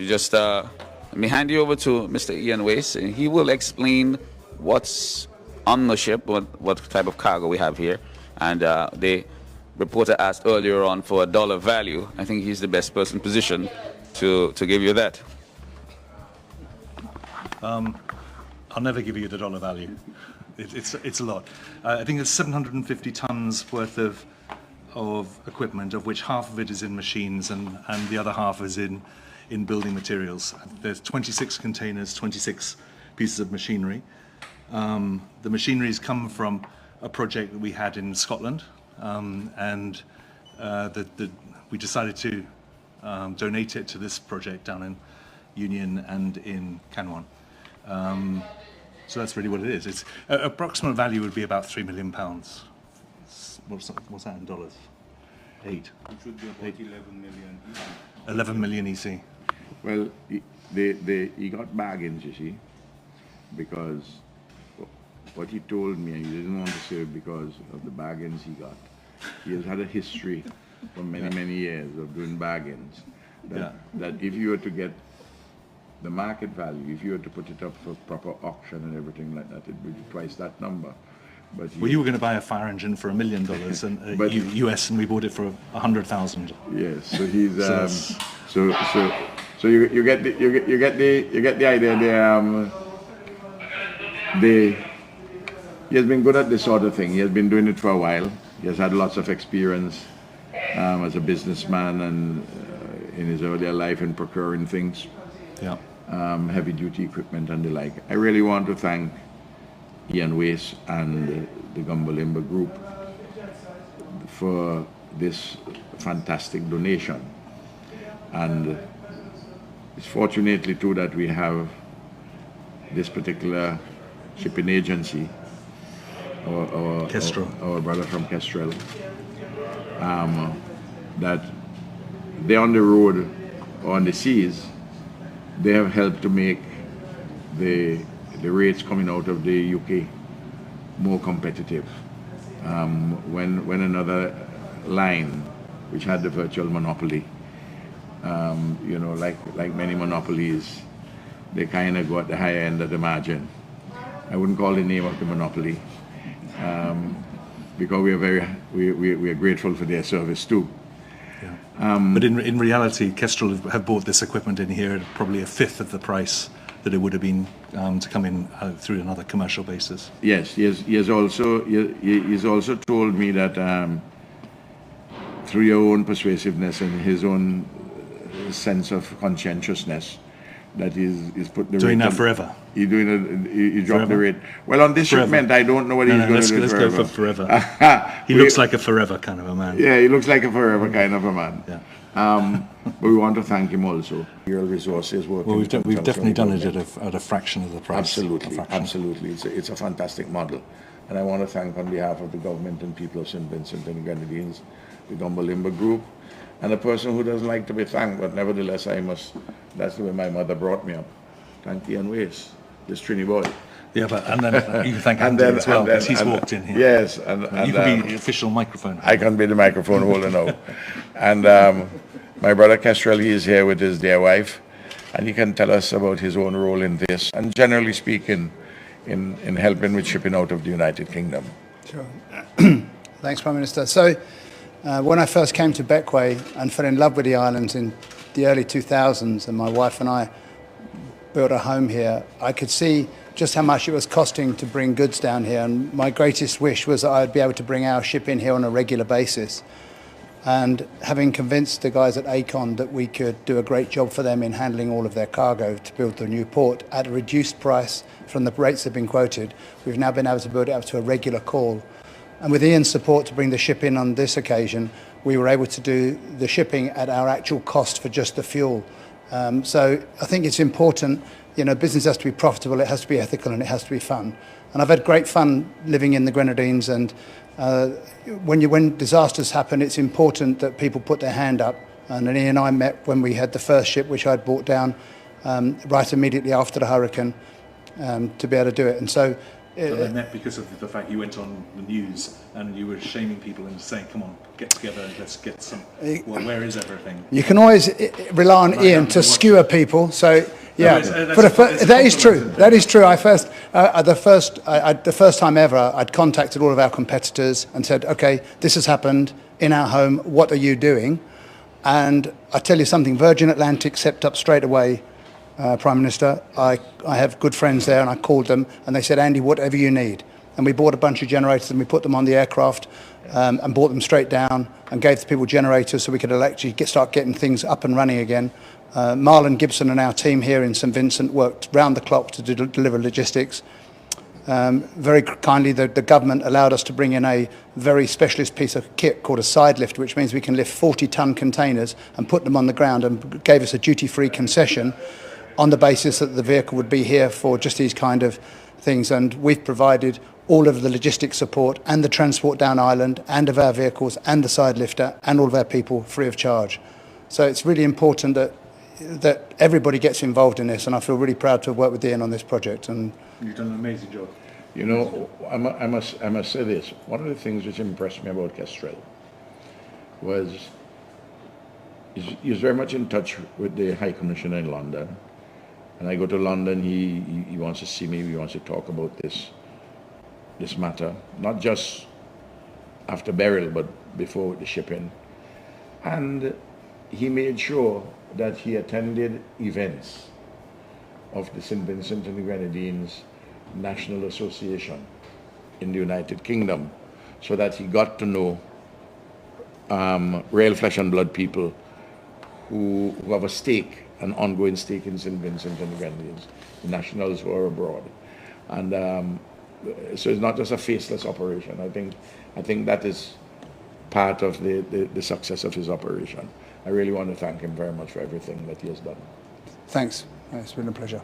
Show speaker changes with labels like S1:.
S1: just let me hand you over to Mr. Ian Wace, and he will explain what's on the ship, what type of cargo we have here. And the reporter asked earlier on for a dollar value. I think he's the best person positioned to give you that.
S2: I'll never give you the dollar value. It's a lot. I think it's 750 tons worth of equipment, of which half of it is in machines and the other half is in building materials. There's 26 containers, 26 pieces of machinery. The machineries come from a project that we had in Scotland, and we decided to donate it to this project down in Union and in Canwan. So that's really what it is. Its approximate value would be about £3 million. What's that in dollars? 8.
S3: It should be about 11 million EC.
S2: 11 million EC.
S4: Well, he got bargains, you see, because what he told me, and he didn't want to say it because of the bargains he got. He has had a history for many years of doing bargains. That if you were to get the market value, if you were to put it up for proper auction and everything like that, it would be twice that number. But
S2: well, you were going to buy a fire engine for $1 million and US, and we bought it for 100,000.
S4: Yes, so he's so you get the idea. He has been good at this sort of thing. He has been doing it for a while. He has had lots of experience as a businessman and in his earlier life in procuring things.
S2: Yeah.
S4: Heavy duty equipment and the like. I really want to thank Ian Wace and the Gumbalimba Group for this fantastic donation. And it's fortunately too that we have this particular shipping agency, our brother from Kestrel, that they're on the road or on the seas. They have helped to make the rates coming out of the UK more competitive. When another line, which had the virtual monopoly, like many monopolies, they kind of got the higher end of the margin. I wouldn't call the name of the monopoly because we are grateful for their service too.
S2: But in reality, Kestrel have bought this equipment in here at probably a fifth of the price that it would have been to come in through another commercial basis.
S4: Yes, he has also told me that through your own persuasiveness and his own sense of conscientiousness, that he's put the
S2: doing
S4: rate
S2: that forever.
S4: He dropped the rate. Well, on this shipment, I don't know what he's going to do.
S2: Let's go for forever. He looks like a forever kind of a man.
S4: Yeah, he looks like a forever kind of a man.
S2: Yeah.
S4: But we want to thank him also. Real resources working.
S2: Well, we've definitely done it at a fraction of the price.
S4: Absolutely. It's a fantastic model. And I want to thank on behalf of the government and people of St Vincent and the Grenadines, the Gumbalimba Group, and a person who doesn't like to be thanked, but nevertheless that's the way my mother brought me up. Thank Ian Wace, this Trini boy.
S2: Yeah, and then you can thank Andy as well, because he's walked in here.
S4: Yes.
S2: And you can be the official microphone holder.
S4: I can be the microphone holder now. And my brother Kestrel, he is here with his dear wife, and he can tell us about his own role in this, and generally speaking, in helping with shipping out of the United Kingdom.
S5: Sure. Thanks, Prime Minister. So, when I first came to Bequia and fell in love with the islands in the early 2000s, and my wife and I built a home here, I could see just how much it was costing to bring goods down here, and my greatest wish was that I'd be able to bring our ship in here on a regular basis. And having convinced the guys at Acon that we could do a great job for them in handling all of their cargo to build the new port at a reduced price from the rates that have been quoted, we've now been able to build it up to a regular call. And with Ian's support to bring the ship in on this occasion, we were able to do the shipping at our actual cost for just the fuel. So I think it's important, business has to be profitable, it has to be ethical, and it has to be fun. And I've had great fun living in the Grenadines, and when disasters happen, it's important that people put their hand up. And Ian and I met when we had the first ship, which I'd brought down right immediately after the hurricane, to be able to do it. And so
S2: But they met because of the fact you went on the news and you were shaming people and saying, come on, get together and let's get some, well, where is everything?
S5: You can always rely on Ian to skewer people. So, yeah, that is true. That is true. The first time ever, I'd contacted all of our competitors and said, okay, this has happened in our home. What are you doing? And I tell you something, Virgin Atlantic stepped up straight away. Prime Minister, I have good friends there, and I called them and they said, Andy, whatever you need. And we bought a bunch of generators and we put them on the aircraft and brought them straight down and gave the people generators so we could actually start getting things up and running again. Marlon Gibson and our team here in St Vincent worked round the clock to deliver logistics. Very kindly, the government allowed us to bring in a very specialist piece of kit called a side lift, which means we can lift 40-ton containers and put them on the ground, and gave us a duty-free concession on the basis that the vehicle would be here for just these kind of things. And we've provided all of the logistics support and the transport down island and of our vehicles and the side lifter and all of our people free of charge. So it's really important that everybody gets involved in this, and I feel really proud to have worked with Ian on this project. And
S2: you've done an amazing job.
S4: You know, I must say this. One of the things which impressed me about Kestrel was he was very much in touch with the High Commissioner in London. And I go to London, he wants to see me, he wants to talk about this matter, not just after burial, but before the shipping. And he made sure that he attended events of the St Vincent and the Grenadines National Association in the United Kingdom, so that he got to know real flesh and blood people who have a stake, an ongoing stake in St Vincent and the Grenadines, the nationals who are abroad. And so it's not just a faceless operation. I think that is part of the success of his operation. I really want to thank him very much for everything that he has done.
S5: Thanks. It's been a pleasure.